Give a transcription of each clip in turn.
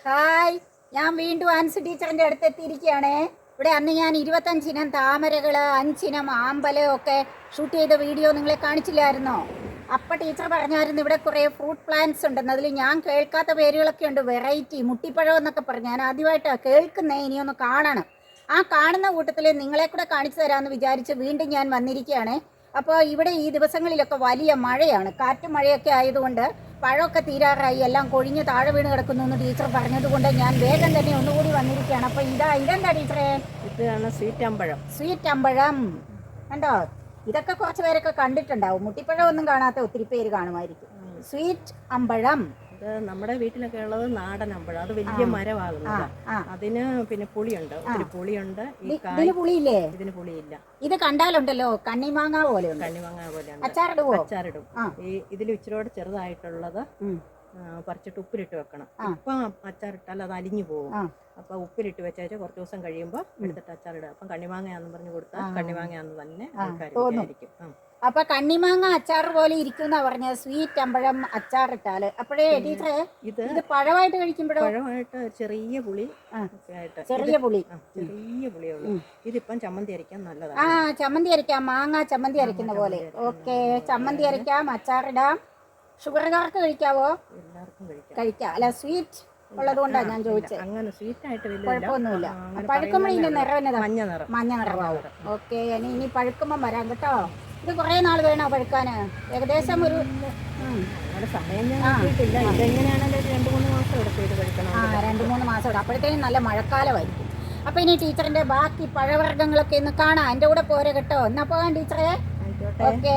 Hi, ഞാൻ വീണ്ടും ആൻസി ടീച്ചറിൻ്റെ അടുത്ത് എത്തിയിരിക്കുകയാണ്. ഇവിടെ അന്ന് ഞാൻ 25 താമരകൾ, 5 ആമ്പല് ഒക്കെ ഷൂട്ട് ചെയ്ത വീഡിയോ നിങ്ങളെ കാണിച്ചില്ലായിരുന്നോ? അപ്പം ടീച്ചർ പറഞ്ഞായിരുന്നു ഇവിടെ കുറേ ഫ്രൂട്ട് പ്ലാന്റ്സ് ഉണ്ടെന്ന്. അതിൽ ഞാൻ കേൾക്കാത്ത പേരുകളൊക്കെ ഉണ്ട്, വെറൈറ്റി മുട്ടിപ്പഴം എന്നൊക്കെ പറഞ്ഞു. ഞാൻ ആദ്യമായിട്ടാണ് കേൾക്കുന്നത്, ഇനിയൊന്ന് കാണണം. ആ കാണുന്ന കൂട്ടത്തിൽ നിങ്ങളെ കൂടെ കാണിച്ചു തരാമെന്ന് വിചാരിച്ച് വീണ്ടും ഞാൻ വന്നിരിക്കുകയാണ്. അപ്പോൾ ഇവിടെ ഈ ദിവസങ്ങളിലൊക്കെ വലിയ മഴയാണ്, കാറ്റും മഴയൊക്കെ ആയതുകൊണ്ട് പഴമൊക്കെ തീരാറായി, എല്ലാം കൊഴിഞ്ഞ് താഴെ വീണ് കിടക്കുന്നു എന്ന് ടീച്ചർ പറഞ്ഞതുകൊണ്ട് ഞാൻ വേഗം തന്നെ ഒന്നുകൂടി വന്നിരിക്കുകയാണ്. അപ്പോൾ ഇതെന്താ ടീച്ചറെ? ഇതാണ് സ്വീറ്റ് അമ്പഴം. സ്വീറ്റ് അമ്പഴം കണ്ടോ? ഇതൊക്കെ കുറച്ച് പേരൊക്കെ കണ്ടിട്ടുണ്ടാവും, മുട്ടിപ്പഴം ഒന്നും കാണാത്ത ഒത്തിരി പേര് കാണുമായിരിക്കും. സ്വീറ്റ് അമ്പഴം ഇത് നമ്മുടെ വീട്ടിലൊക്കെ ഉള്ളത് നാടൻ അമ്പഴം. അത് വലിയ മരമാകുന്നത്. അതിന് പിന്നെ പുളിയുണ്ട്, ഒത്തിരി പുളിയുണ്ട്. ഇതിന് പുളിയില്ലേ? ഇതിന് പുളിയില്ല. ഇത് കണ്ടാലുണ്ടല്ലോ കണ്ണിമാങ്ങ പോലെ, കണ്ണിമാങ്ങ പോലെയാണ്. അച്ചാറിടും. ഇതിൽ ഇച്ചിരിയോട് ചെറുതായിട്ടുള്ളത് പറിച്ചിട്ട് ഉപ്പിലിട്ട് വെക്കണം. ഇപ്പം അച്ചാറിട്ടാൽ അത് അലിഞ്ഞു പോകും. അപ്പൊ ഉപ്പിലിട്ട് വെച്ചാൽ കുറച്ച് ദിവസം കഴിയുമ്പോൾ എടുത്തിട്ട് അച്ചാറിടുക. അപ്പം കണ്ണിമാങ്ങയാന്ന് പറഞ്ഞു കൊടുത്താൽ കണ്ണിമാങ്ങയാന്ന് തന്നെ ആയിരിക്കും. അപ്പൊ കണ്ണിമാങ്ങ അച്ചാർ പോലെ ഇരിക്കുന്ന പറഞ്ഞ സ്വീറ്റ് അമ്പഴം അച്ചാറിട്ടാല്. അപ്പോഴേ ടീച്ചറെ ഇത് പഴമായിട്ട് കഴിക്കുമ്പോഴോ? പഴമായിട്ട് ചെറിയ പുളി, ചെറിയ പുളിയുള്ളൂ. ഇതിപ്പം ചമ്മന്തി അരയ്ക്കാൻ നല്ലതാണ്. ചമ്മന്തി അരയ്ക്കാം, മാങ്ങ ചമ്മന്തി അരയ്ക്കുന്ന പോലെ. ഓക്കെ, ചമ്മന്തി അരയ്ക്കാം, അച്ചാറിടാം. ഷുഗറുകാർക്ക് കഴിക്കാവോ? എല്ലാവർക്കും കഴിക്കാം. അല്ല, സ്വീറ്റ് ഉള്ളത് കൊണ്ടാണ് ഞാൻ ചോദിച്ചത്. അങ്ങനെ സ്വീറ്റ് ആയിട്ട് കുഴപ്പമൊന്നുമില്ല. പഴുക്കുമ്പോൾ ഇതിന്റെ നിറം മഞ്ഞ നിറമാവും. ഓക്കെ, ഇനി പഴുക്കുമ്പോൾ വരാം കേട്ടോ. ഇത് കുറേ നാൾ വേണോ പഴുക്കാന്? ഏകദേശം ഒരു സമയം ഇതെങ്ങനെയാണെങ്കിലും 2-3 മാസം എടുക്കും ഇത് കഴിക്കണം. 2-3 മാസം എടുക്കും. അപ്പോഴത്തേനും നല്ല മഴക്കാലമായിരിക്കും. അപ്പോൾ ഇനി ടീച്ചറിന്റെ ബാക്കി പഴവർഗ്ഗങ്ങളൊക്കെ ഒന്ന് കാണാം. എൻ്റെ കൂടെ പോരെ കേട്ടോ. എന്നാ പോകാം ടീച്ചറെ. ഓക്കെ.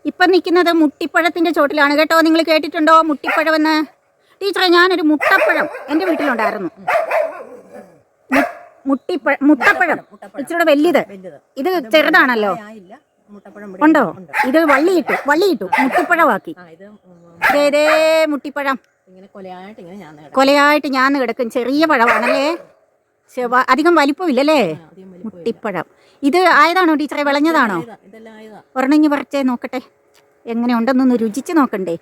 ഇപ്പം നിൽക്കുന്നത് മുട്ടിപ്പഴത്തിൻ്റെ ചോട്ടിലാണ് കേട്ടോ. നിങ്ങൾ കേട്ടിട്ടുണ്ടോ മുട്ടിപ്പഴമെന്ന്? ടീച്ചറെ, ഞാനൊരു മുട്ടപ്പഴം എൻ്റെ വീട്ടിലുണ്ടായിരുന്നു. മുട്ടപ്പഴം ഇച്ചിരി വലുത്. ഇത് ചെറുതാണല്ലോ. ഉണ്ടോ? ഇത് വള്ളിയിട്ടു മുട്ടിപ്പഴമാക്കി. ഇതേ മുട്ടിപ്പഴം കൊലയായിട്ട് ഞാൻ കിടക്കും. ചെറിയ പഴമാണല്ലേ, അധികം വലിപ്പമില്ലല്ലേ മുട്ടിപ്പഴം. ഇത് ആയതാണോ ടീച്ചറെ? വിളഞ്ഞതാണോ? ഒരെണ്ണഞ്ഞ് പറിച്ചേ നോക്കട്ടെ, എങ്ങനെ ഉണ്ടെന്നൊന്ന് രുചിച്ച് നോക്കണ്ടേ?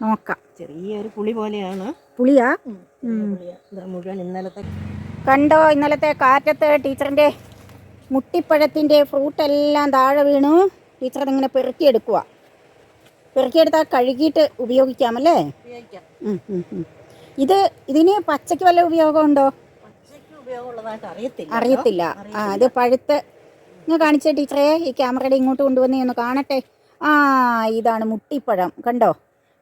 നോക്കാം. ചെറിയൊരു പുളി പോലെയാണ്. പുളിയാ? മുഴുവൻ കണ്ടോ? ഇന്നലത്തെ കാറ്റത്ത് ടീച്ചറിൻ്റെ മുട്ടിപ്പഴത്തിൻ്റെ ഫ്രൂട്ടെല്ലാം താഴെ വീണു. ടീച്ചർ അതിങ്ങനെ പെറുക്കിയെടുത്താൽ കഴുകിയിട്ട് ഉപയോഗിക്കാമല്ലേ? ഇതിന് പച്ചയ്ക്ക് വല്ല ഉപയോഗമുണ്ടോ? അറിയത്തില്ല. ഇത് പഴുത്ത് ഞാൻ കാണിച്ചേ ടീച്ചറെ. ഈ ക്യാമറയുടെ ഇങ്ങോട്ട് കൊണ്ടുവന്ന് ഒന്ന് കാണട്ടെ. ഇതാണ് മുട്ടിപ്പഴം. കണ്ടോ?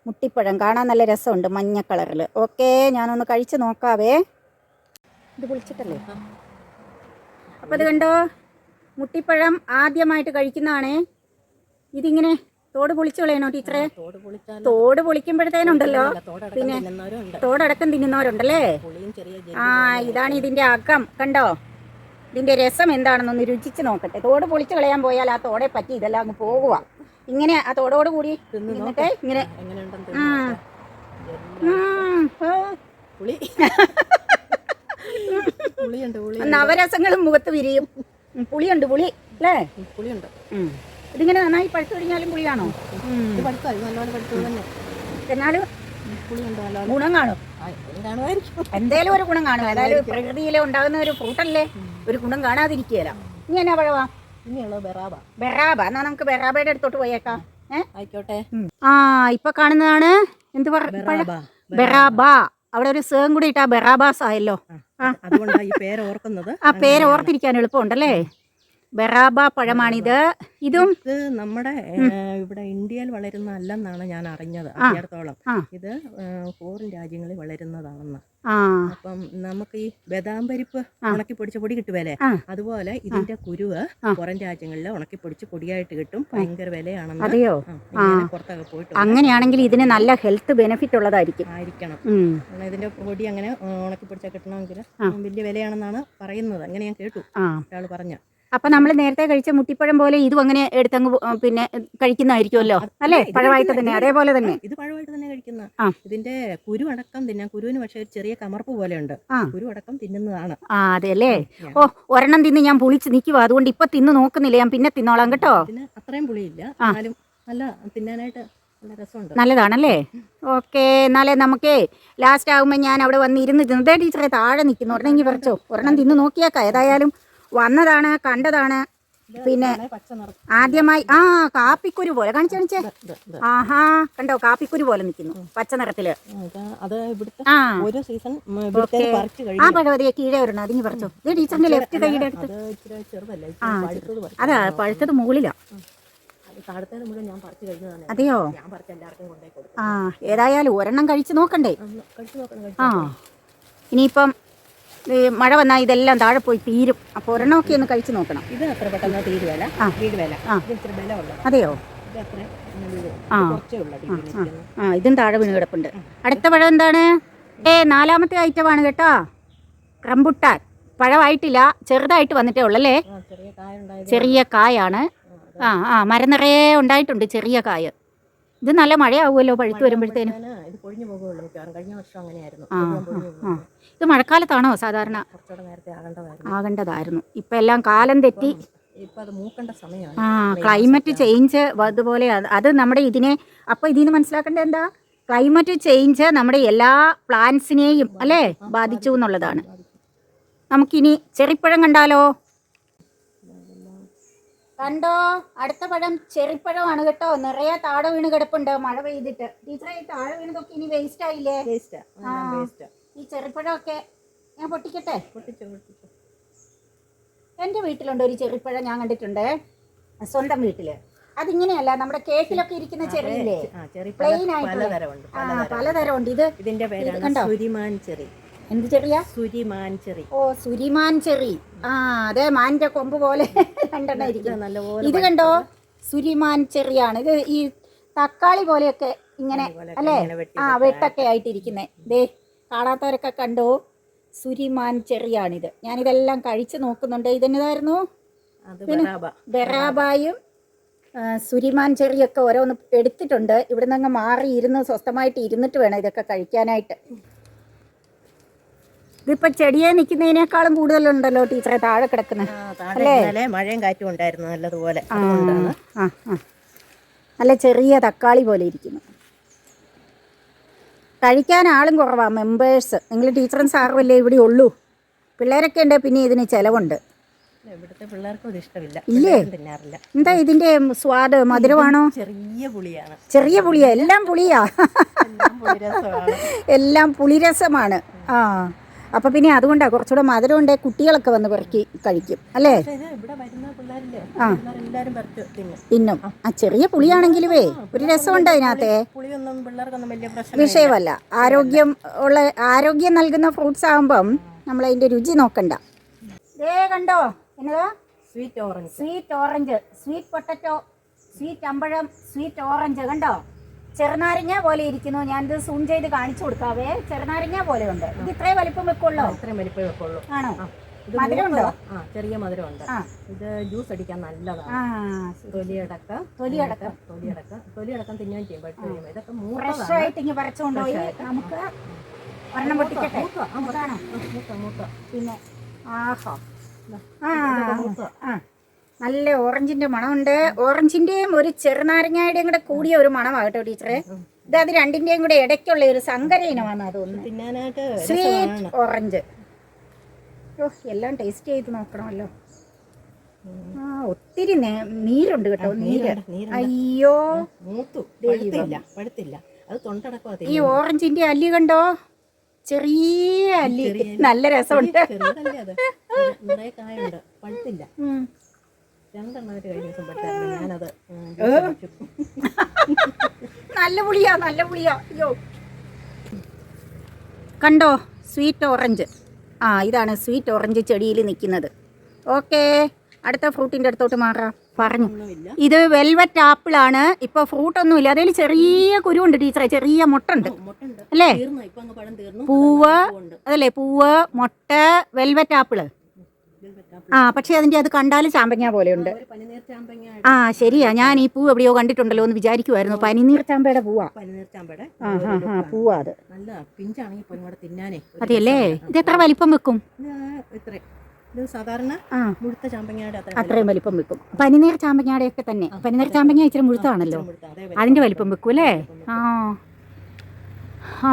മുട്ടിപ്പഴം കാണാൻ നല്ല രസമുണ്ട്, മഞ്ഞ കളറിൽ. ഓക്കെ, ഞാനൊന്ന് കഴിച്ച് നോക്കാവേ. ഇത് പൊളിച്ചിട്ടല്ലേ? അപ്പോൾ ഇത് കണ്ടോ, മുട്ടിപ്പഴം ആദ്യമായിട്ട് കഴിക്കുന്നതാണേ. ഇതിങ്ങനെ തോട് പൊളിച്ചു കളയണോ ടീച്ചറെ? തോട് പൊളിക്കുമ്പോഴത്തേനുണ്ടല്ലോ പിന്നെ തോടടക്കം തിന്നുന്നവരുണ്ടല്ലേ. ഇതാണ് ഇതിൻ്റെ അകം. കണ്ടോ? ഇതിൻ്റെ രസം എന്താണെന്നൊന്ന് രുചിച്ച് നോക്കട്ടെ. തോട് പൊളിച്ചു കളയാൻ പോയാൽ ആ തോടെ പറ്റി ഇതെല്ലാം അങ്ങ് പോകുക. ഇങ്ങനെ ആ തോടോട് കൂടി തിന്നിട്ട് ഇങ്ങനെ നവരസങ്ങളും മുഖത്ത് വിരിയും. പുളി അല്ലേ? പുളിയുണ്ട്. ഇതിങ്ങനെ നന്നായി പഴുത്തു കഴിഞ്ഞാലും പുളിയാണോ? എന്നാലും ഗുണം കാണും. എന്തേലും ഒരു ഗുണം കാണും. അതായത് പ്രകൃതിയിലെ ഉണ്ടാകുന്ന ഒരു ഫ്രൂട്ടല്ലേ, ഒരു ഗുണം കാണാതിരിക്കുകയില്ല. ഇനി എന്നാ പഴവാ? ബെറാബ. എന്നാ നമുക്ക് ബെറാബയുടെ അടുത്തോട്ട് പോയേക്കാം. ആയിക്കോട്ടെ. ഇപ്പൊ കാണുന്നതാണ് എന്ത് ബെറാബ. അവിടെ ഒരു സേം കൂടി ഇട്ടാ ബെറാബാസ് ആയല്ലോ. ആ പേര് ഓർത്തിരിക്കാൻ എളുപ്പമുണ്ടല്ലേ. ബെറാബ പഴമാണിത്. ഇത് നമ്മുടെ ഇവിടെ ഇന്ത്യയിൽ വളരുന്ന അല്ലെന്നാണ് ഞാൻ അറിഞ്ഞത്. അടുത്തോളം ഇത് ഫോറിൻ രാജ്യങ്ങളിൽ വളരുന്നതാണെന്ന്. അപ്പം നമുക്ക് ഈ ബദാം പരിപ്പ് ഉണക്കി പൊടിച്ച പൊടി കിട്ടുവല്ലേ, അതുപോലെ ഇതിന്റെ കുരുവ് പുറം രാജ്യങ്ങളിൽ ഉണക്കി പൊടിച്ച് പൊടിയായിട്ട് കിട്ടും. ഭയങ്കര വിലയാണെന്ന്. അതെയോ? പുറത്തൊക്കെ പോയിട്ട്. അങ്ങനെയാണെങ്കിൽ ഇതിന് നല്ല ഹെൽത്ത് ബെനിഫിറ്റ് ആയിരിക്കണം. ഇതിന്റെ പൊടി അങ്ങനെ ഉണക്കി പൊടിച്ചാൽ കിട്ടണമെങ്കിൽ വലിയ വിലയാണെന്നാണ് പറയുന്നത്. അങ്ങനെ ഞാൻ കേട്ടു ഒരാൾ പറഞ്ഞ. അപ്പം നമ്മൾ നേരത്തെ കഴിച്ച മുട്ടിപ്പഴം പോലെ ഇതും അങ്ങനെ എടുത്തങ്ങ് പിന്നെ കഴിക്കുന്നതായിരിക്കുമല്ലോ അല്ലേ? പഴമായിട്ട് തന്നെ, അതേപോലെ തന്നെ ഇത് പഴമായിട്ട് തന്നെ കഴിക്കുന്ന. ഇതിന്റെ കുരു അടക്കം തിന്നാം. കുരുവിന് പക്ഷെ ഒരു കമർപ്പ് പോലെ ഉണ്ട്. കുരു അടക്കം തിന്നുന്നതാണ്. അതെ അല്ലേ? ഒരെണ്ണം തിന്ന് ഞാൻ പുളിച്ച് നിൽക്കുക, അതുകൊണ്ട് ഇപ്പൊ തിന്ന് നോക്കുന്നില്ല. ഞാൻ പിന്നെ തിന്നോളാം കേട്ടോ. ഇതിന് അത്രയും പുളിയില്ല, എന്നാലും നല്ല തിന്നാനായിട്ട് നല്ല രസമുണ്ട്. നല്ലതാണല്ലേ? ഓക്കെ, എന്നാലേ നമുക്ക് ലാസ്റ്റ് ആകുമ്പോൾ ഞാൻ അവിടെ വന്ന് ഇരുന്ന് തിന്നതേ ടീച്ചറെ താഴെ നിൽക്കുന്നു. ഒരെണ്ണം പറിച്ചോ, ഒരെണ്ണം തിന്ന് നോക്കിയേക്കാം. ഏതായാലും വന്നതാണ്, കണ്ടതാണ്. പിന്നെ ആദ്യമായി കാപ്പിക്കുരു പോലെ കാണിച്ചേ. ആഹാ, കണ്ടോ, കാപ്പിക്കുരു പോലെ നിൽക്കുന്നു പച്ച നിറത്തില്. ഒരു സീസൺ ആ പഴവതിയെ കീഴേ വരണം, അതിന് പറിച്ചോ. ഇത് ടീച്ചറിന്റെ ലെഫ്റ്റ് കൈയുടെ അടുത്ത്. അതാ പഴുത്തത് മുകളിലാ. അതെയോ? ആ, ഏതായാലും ഒരെണ്ണം കഴിച്ച് നോക്കണ്ടേ? ആ, ഇനിയിപ്പം മഴ വന്നാൽ ഇതെല്ലാം താഴെ പോയി തീരും. അപ്പോൾ ഒരെണ്ണമൊക്കെ ഒന്ന് കഴിച്ച് നോക്കണം. ഇത് അത്ര പെട്ടെന്ന് തീരുവല്ല. അതെയോ? ഇതും താഴെ വീണ് കിടപ്പുണ്ട്. അടുത്ത പഴം എന്താണ്? നാലാമത്തെ ഐറ്റമാണ് കേട്ടോ, റംബുട്ടാൻ. പഴമായിട്ടില്ല, ചെറുതായിട്ട് വന്നിട്ടേ ഉള്ളല്ലേ. ചെറിയ കായാണ്. മരം നിറയെ ഉണ്ടായിട്ടുണ്ട് ചെറിയ കായ. ഇത് നല്ല മഴയാവുമല്ലോ പഴുത്ത് വരുമ്പോഴത്തേനും. ഇത് മഴക്കാലത്താണോ സാധാരണ? ആകേണ്ടതായിരുന്നു. ഇപ്പം എല്ലാം കാലം തെറ്റി. ക്ലൈമറ്റ് ചേഞ്ച് അതുപോലെ അത് നമ്മുടെ ഇതിനെ. അപ്പോൾ ഇതിന് മനസ്സിലാക്കേണ്ടത് എന്താ? ക്ലൈമറ്റ് ചേഞ്ച് നമ്മുടെ എല്ലാ പ്ലാന്റ്സിനെയും അല്ലേ ബാധിച്ചു എന്നുള്ളതാണ്. നമുക്കിനി ചെറിപ്പഴം കണ്ടാലോ? കണ്ടോ, അടുത്ത പഴം ചെറിപ്പഴമാണ് കേട്ടോ. നിറയെ താഴെ വീണ് കിടപ്പുണ്ട് മഴ പെയ്തിട്ട്. ടീച്ചറെ, ഈ താഴെ വീണതൊക്കെ ഇനി വേസ്റ്റ് ആയില്ലേ? ഈ ചെറിപ്പഴമൊക്കെ ഞാൻ പൊട്ടിക്കട്ടെ? എൻ്റെ വീട്ടിലുണ്ട് ഒരു ചെറിപ്പഴം, ഞാൻ കണ്ടിട്ടുണ്ട് സ്വന്തം വീട്ടില്. അതിങ്ങനെയല്ല, നമ്മുടെ കേക്കിലൊക്കെ ഇരിക്കുന്ന ചെറിയില്ലേ, പ്ലെയിൻ ആയിട്ട് പലതരമുണ്ട്. ഇതിന്റെ കണ്ടോ, എന്ത് ചെറിയ? സുരിമാൻ ചെറി. ഓ, സുരിമാൻ ചെറി. അതെ, മാനിന്റെ കൊമ്പ് പോലെ രണ്ടെണ്ണം ഇരിക്കും. ഇത് കണ്ടോ, സുരിമാൻ ചെറിയാണ്. ഇത് ഈ തക്കാളി പോലെയൊക്കെ ഇങ്ങനെ അല്ലേ, വെട്ടൊക്കെ ആയിട്ടിരിക്കുന്നേ. ദേ, കാണാത്തവരൊക്കെ കണ്ടോ, സുരിമാൻ ചെറിയാണിത്. ഞാനിതെല്ലാം കഴിച്ചു നോക്കുന്നുണ്ട്. ഇതെന്നതായിരുന്നു? ബെറാബായും സുരിമാൻ ചെറിയൊക്കെ ഓരോന്ന് എടുത്തിട്ടുണ്ട്. ഇവിടെ നിന്ന് മാറി ഇരുന്ന് സ്വസ്ഥമായിട്ട് ഇരുന്നിട്ട് വേണം ഇതൊക്കെ കഴിക്കാനായിട്ട്. ഇതിപ്പോ ചെടിയെ നിൽക്കുന്നതിനേക്കാളും കൂടുതലുണ്ടല്ലോ ടീച്ചറെ താഴെ കിടക്കുന്നത് അല്ലേ? മഴയും കാറ്റും ഉണ്ടായിരുന്നു നല്ലതുപോലെ. നല്ല ചെറിയ തക്കാളി പോലെ ഇരിക്കുന്നു. കഴിക്കാൻ ആളും കുറവാ, മെമ്പേഴ്സ്. നിങ്ങൾ ടീച്ചറും സാറും അല്ലേ ഇവിടെ ഉള്ളൂ. പിള്ളേരൊക്കെ ഉണ്ട്, പിന്നെ ഇതിന് ചിലവുണ്ട്. ഇവിടുത്തെ പിള്ളേർക്കും ഇത് ഇഷ്ടമില്ല. ഇല്ലേ? എന്താ ഇതിന്റെ സ്വാദ്? മധുരമാണോ? ചെറിയ പുളിയാണ്. ചെറിയ പുളിയാ? എല്ലാം പുളിയാ? എല്ലാം പുളിരസമാണ്. അപ്പൊ പിന്നെ അതുകൊണ്ടാ കുറച്ചുകൂടെ മധുരം ഉണ്ടേ കുട്ടികളൊക്കെ വന്ന് പെറുക്കി കഴിക്കും അല്ലേ? തിന്നും. ചെറിയ പുളിയാണെങ്കിലുവേ ഒരു രസമുണ്ട് അതിനകത്തെ. വിഷയമല്ല. ആരോഗ്യം നൽകുന്ന ഫ്രൂട്ട്സ് ആകുമ്പം നമ്മൾ അതിന്റെ രുചി നോക്കണ്ട. കണ്ടോ, എന്നതാ? Sweet orange. Sweet potato, sweet അമ്പഴം, സ്വീറ്റ് ഓറഞ്ച്. കണ്ടോ, ചെറുനാരങ്ങ പോലെ ഇരിക്കുന്നു. ഞാനിത് സൂം ചെയ്ത് കാണിച്ചു കൊടുക്കാവേ. ചെറുനാരങ്ങ പോലെ ഉണ്ട്. ഇത് ഇത്രയും വലിപ്പം വെക്കുള്ളൂ? ഇത്രയും വലിപ്പം വെക്കുള്ളൂ. ആണോ? മധുരമുണ്ടോ? ചെറിയ മധുരമുണ്ട്. ഇത് ജ്യൂസ് അടിക്കാൻ നല്ലതാണ്. തൊലിയടക്കം തിന്നാൻ ചെയ്യും. ഇതൊക്കെ ഫ്രഷ് ആയിട്ട് ഇങ്ങനെ പറിച്ചുകൊണ്ടുപോയി നമുക്ക് ഒരെണ്ണം പൊട്ടിക്കട്ടെ. പിന്നെ നല്ല ഓറഞ്ചിന്റെ മണമുണ്ട്. ഓറഞ്ചിന്റെയും ഒരു ചെറുനാരങ്ങയുടെയും കൂടെ കൂടിയ ഒരു മണമാകട്ടോ ടീച്ചറെ. ഇത് രണ്ടിന്റെയും കൂടെ ഇടയ്ക്കുള്ള ഒരു സങ്കര ഇനമാണ് അതൊന്ന്. Sweet orange. എല്ലാം ടേസ്റ്റ് ചെയ്ത് നോക്കണമല്ലോ. ഒത്തിരി നീരുണ്ട് കേട്ടോ, നീര്. അയ്യോ, ഈ ഓറഞ്ചിന്റെ അല്ലി കണ്ടോ, ചെറിയ അല്ലി. നല്ല രസമുണ്ട്. നല്ല പുളിയാ. അയ്യോ, കണ്ടോ, സ്വീറ്റ് ഓറഞ്ച്. ഇതാണ് സ്വീറ്റ് ഓറഞ്ച് ചെടിയിൽ നിൽക്കുന്നത്. ഓക്കെ, അടുത്ത ഫ്രൂട്ടിൻ്റെ അടുത്തോട്ട് മാറാം. പറഞ്ഞു, ഇത് വെൽവെറ്റ് ആപ്പിൾ ആണ്. ഇപ്പൊ ഫ്രൂട്ടൊന്നുമില്ല, അതിൽ ചെറിയ കുരുവുണ്ട് ടീച്ചറെ, ചെറിയ മുട്ടുണ്ട് അല്ലേ? പൂവ് അതല്ലേ, പൂവ്, മുട്ട, വെൽവെറ്റ് ആപ്പിള്. പക്ഷെ അതിന്റെ അത് കണ്ടാലും ചാമ്പങ്ങ പോലെയുണ്ട്. ശരിയാ, ഞാൻ ഈ പൂവ് എവിടെയോ കണ്ടിട്ടുണ്ടല്ലോ എന്ന് വിചാരിക്കുമായിരുന്നു. പനിനീർ ചാമ്പയുടെ പൂവാ. പൂവാ അത്. അതെയല്ലേ? ഇത് എത്ര വലിപ്പം വെക്കും? ഇത് സാധാരണ ആ മുഴുത്ത ചാമ്പങ്ങയുടെ അത്രയും വലിപ്പം വെക്കും. പനിനീർ ചാമ്പങ്ങയുടെയൊക്കെ തന്നെ. പനിനീർ ചാമ്പങ്ങ ഇച്ചിരി മുഴുത്താണല്ലോ, അതിൻ്റെ വലിപ്പം വെക്കും അല്ലേ? ആ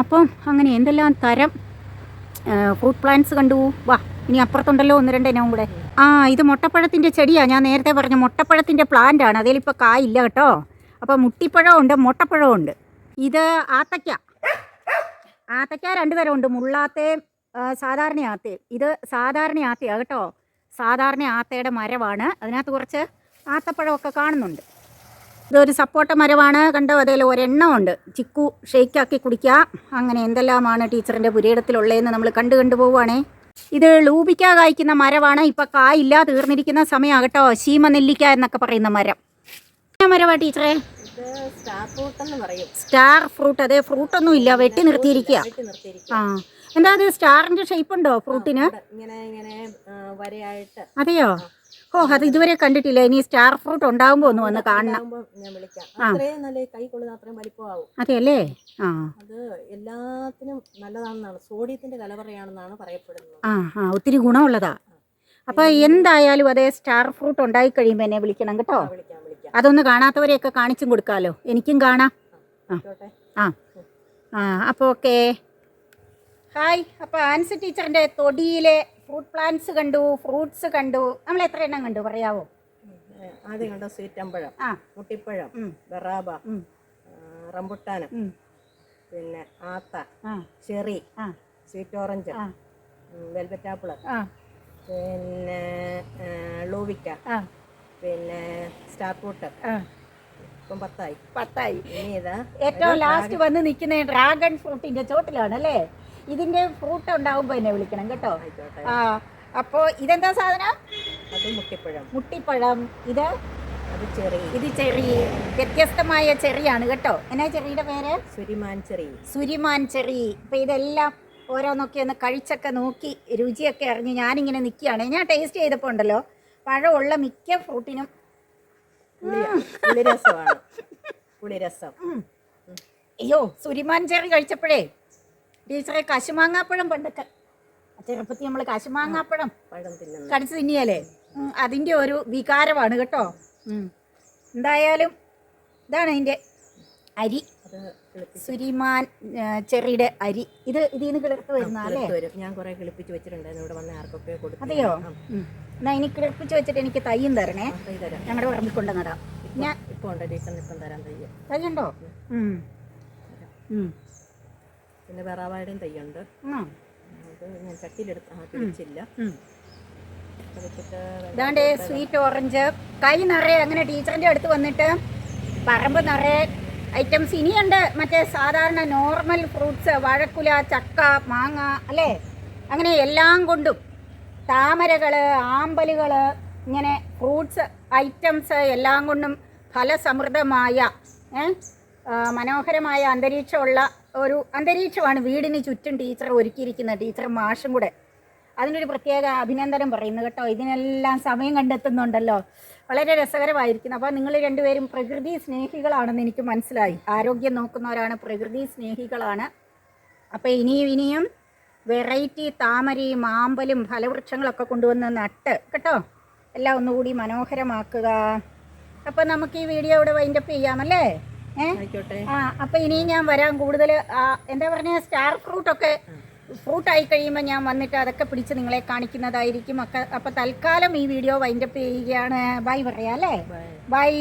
അപ്പം അങ്ങനെ എന്തെല്ലാം തരം ഫ്രൂട്ട് പ്ലാന്റ്സ് കണ്ടു. വാ, ഇനി അപ്പുറത്തുണ്ടല്ലോ 1-2 കൂടെ. ആ ഇത് മുട്ടപ്പഴത്തിൻ്റെ ചെടിയാണ്. ഞാൻ നേരത്തെ പറഞ്ഞു മുട്ടപ്പഴത്തിൻ്റെ പ്ലാന്റ് ആണ്. അതിലിപ്പോൾ കായില്ല കേട്ടോ. അപ്പോൾ മുട്ടിപ്പഴമുണ്ട്, മുട്ടപ്പഴമുണ്ട്. ഇത് ആത്തയ്ക്ക. ആത്തയ്ക്ക 2 തരമുണ്ട്, മുള്ളാത്തയും സാധാരണ ആത്തയും. ഇത് സാധാരണ ആത്തയാണ് കേട്ടോ. സാധാരണ ആത്തയുടെ മരമാണ്. അതിനകത്ത് കുറച്ച് ആത്തപ്പഴമൊക്കെ കാണുന്നുണ്ട്. ഇതൊരു സപ്പോട്ട മരമാണ് കണ്ടോ. അതിൽ ഒരെണ്ണമുണ്ട്. ചിക്കു ഷെയ്ക്കാക്കി കുടിക്കുക. അങ്ങനെ എന്തെല്ലാമാണ് ടീച്ചറിൻ്റെ പുരയിടത്തിലുള്ളതെന്ന് നമ്മൾ കണ്ടു പോവുകയാണേ. ഇത് ലൂബിക്ക കായ്ക്കുന്ന മരമാണ്. ഇപ്പം കായില്ല, തീർന്നിരിക്കുന്ന സമയമാണ് കേട്ടോ. ശീമനെല്ലിക്ക എന്നൊക്കെ പറയുന്ന മരം. മരമാണ് ടീച്ചറെ? ഇത് സ്റ്റാർ ഫ്രൂട്ട് എന്ന് പറയും. Star fruit. അതേ, ഫ്രൂട്ടൊന്നും ഇല്ല, വെട്ടി നിർത്തിയിരിക്കുക. ആ എന്താ അത് സ്റ്റാറിൻ്റെ ഷേപ്പ് ഉണ്ടോ ഫ്രൂട്ടിന്? ഇങ്ങനെ ഇങ്ങനെ വരയായിട്ട്. അതെയോ? ഓ, അത് ഇതുവരെ കണ്ടിട്ടില്ല. ഇനി സ്റ്റാർ ഫ്രൂട്ട് ഉണ്ടാകുമ്പോൾ ഒന്ന് വന്ന് കാണണം. ഞാൻ വിളിക്കാം. അത്രയും നല്ല കൈ കൊള്ളുന്ന അത്രയും വലിപ്പമാവും. അതെയല്ലേ? ആ അത് എല്ലാത്തിനും നല്ലതാണെന്നാണ്, സോഡിയത്തിന്റെ കലവറയാണെന്നാണ് പറയപ്പെടുന്നത്. ആ ഒത്തിരി ഗുണമുള്ളതാ. അപ്പോൾ എന്തായാലും അതേ സ്റ്റാർ ഫ്രൂട്ട് ഉണ്ടായി കഴിയുമ്പോൾ എന്നെ വിളിക്കണം കേട്ടോ. വിളിക്കാം. അതൊന്ന് കാണാത്തവരെയൊക്കെ കാണിച്ചും കൊടുക്കാമല്ലോ, എനിക്കും കാണാം. ആ ആ അപ്പോൾ ഓക്കെ. ഹായ്. അപ്പോൾ ആൻസി ടീച്ചറിൻ്റെ തൊടിയിലെ ഫ്രൂട്ട് പ്ലാന്റ്സ് കണ്ടു, ഫ്രൂട്ട്സ് കണ്ടു. നമ്മൾ എത്ര എണ്ണം കണ്ടു പറയാവോ? ആദ്യം കണ്ടോ സ്വീറ്റമ്പഴം, മുട്ടിപ്പഴം, ബറാബ, റംബുട്ടാൻ, പിന്നെ ആത്ത, cherry, sweet orange, velvet apple, പിന്നെ ലൂവിക്ക, പിന്നെ സ്റ്റാർ ഫ്രൂട്ട്. ഇപ്പം 10ആയി. ഇനി ഇതാ ഏറ്റവും ലാസ്റ്റ് വന്ന് നിൽക്കുന്ന ഡ്രാഗൺ ഫ്രൂട്ടിന്റെ ചോട്ടിലാണ് അല്ലേ? ഇതിന്റെ ഫ്രൂട്ട് ഉണ്ടാവുമ്പോ എന്നെ വിളിക്കണം കേട്ടോ. ആ അപ്പോൾ ഇതെന്താ സാധനം? അത് മുട്ടിപ്പഴം. ഇത് ചെറി. വ്യത്യസ്തമായ ചെറിയാണ് കേട്ടോ. എന്നാ ചെറിയുടെ പേര്? സുരിമാൻ ചെറി. ഇപ്പം ഇതെല്ലാം ഓരോന്നൊക്കെ ഒന്ന് കഴിച്ചൊക്കെ നോക്കി രുചിയൊക്കെ അറിഞ്ഞ് ഞാനിങ്ങനെ നിൽക്കുകയാണ്. ഞാൻ ടേസ്റ്റ് ചെയ്തപ്പോൾ ഉണ്ടല്ലോ, പഴമുള്ള മിക്ക ഫ്രൂട്ടിനും പുളിരസം. അയ്യോ, സുരിമാൻ ചെറി കഴിച്ചപ്പോഴേ ടീച്ചറെ കശുമാങ്ങാപ്പഴം പണ്ടൊക്കെ ചെറുപ്പത്തിൽ നമ്മൾ കശുമാങ്ങാപ്പഴം കടിച്ച് തിന്നിയാലേ അതിൻ്റെ ഒരു വികാരമാണ് കേട്ടോ. എന്തായാലും ഇതാണ് അതിൻ്റെ അരി, സുരിമാൻ ചെറിയുടെ അരി. ഇതിൽ നിന്ന് കിളിർത്ത് വരുന്നല്ലേ? ഞാൻ കുറെ കിളിപ്പിച്ച് വെച്ചിട്ടുണ്ടായിരുന്നു, ഇവിടെ വന്ന് ആർക്കൊക്കെ കൊടുത്തു. അതെയോ? എന്നാ ഇനി കിളിപ്പിച്ച് വെച്ചിട്ട് എനിക്ക് തയ്യും തരണേ. ഞങ്ങളുടെ പറമ്പിൽ കൊണ്ട് നടാം. ഞാൻ ഇപ്പോൾ ഉണ്ട് ടീച്ചറിന്, ഇപ്പം തരാൻ തയ്യുണ്ടോ? പിന്നെ ബറാബയുടെയും തയ്യുണ്ട്. അത് ഞാൻ ചട്ടിയിലെടുത്ത് വെച്ചില്ല. ഇതാണ്ട് സ്വീറ്റ് ഓറഞ്ച്. കൈ നിറയെ അങ്ങനെ ടീച്ചറിൻ്റെ അടുത്ത് വന്നിട്ട് പറമ്പ് നിറയെ ഐറ്റംസ് ഇനിയുണ്ട്. മറ്റേ സാധാരണ നോർമൽ ഫ്രൂട്ട്സ്, വാഴക്കുല, ചക്ക, മാങ്ങ അല്ലേ, അങ്ങനെ എല്ലാം കൊണ്ടും താമരകൾ, ആമ്പലുകൾ, ഇങ്ങനെ ഫ്രൂട്ട്സ് ഐറ്റംസ് എല്ലാം കൊണ്ടും ഫലസമൃദ്ധമായ മനോഹരമായ അന്തരീക്ഷമുള്ള ഒരു അന്തരീക്ഷമാണ് വീടിന് ചുറ്റും ടീച്ചർ ഒരുക്കിയിരിക്കുന്നത്. ടീച്ചർ മാഷും കൂടെ അതിനൊരു പ്രത്യേക അഭിനന്ദനം പറയുന്നു കേട്ടോ. ഇതിനെല്ലാം സമയം കണ്ടെത്തുന്നുണ്ടല്ലോ, വളരെ രസകരമായിരിക്കുന്നു. അപ്പോൾ നിങ്ങൾ രണ്ടുപേരും പ്രകൃതി സ്നേഹികളാണെന്ന് എനിക്ക് മനസ്സിലായി. ആരോഗ്യം നോക്കുന്നവരാണ്, പ്രകൃതി സ്നേഹികളാണ്. അപ്പോൾ ഇനിയും വെറൈറ്റി താമരയും ആമ്പലും ഫലവൃക്ഷങ്ങളൊക്കെ കൊണ്ടുവന്ന് നട്ട് കേട്ടോ, എല്ലാം ഒന്നുകൂടി മനോഹരമാക്കുക. അപ്പോൾ നമുക്ക് ഈ വീഡിയോ ഇവിടെ വൈൻഡപ്പ് ചെയ്യാമല്ലേ? അപ്പോൾ ഇനിയും ഞാൻ വരാൻ കൂടുതൽ എന്താ പറഞ്ഞ സ്റ്റാർ ഫ്രൂട്ടായി കഴിയുമ്പോൾ ഞാൻ വന്നിട്ട് അതൊക്കെ പിടിച്ച് നിങ്ങളെ കാണിക്കുന്നതായിരിക്കും. അപ്പോൾ തൽക്കാലം ഈ വീഡിയോ വൈൻഡപ്പ് ചെയ്യുകയാണ്. ബൈ പറയാം അല്ലേ? ബൈ.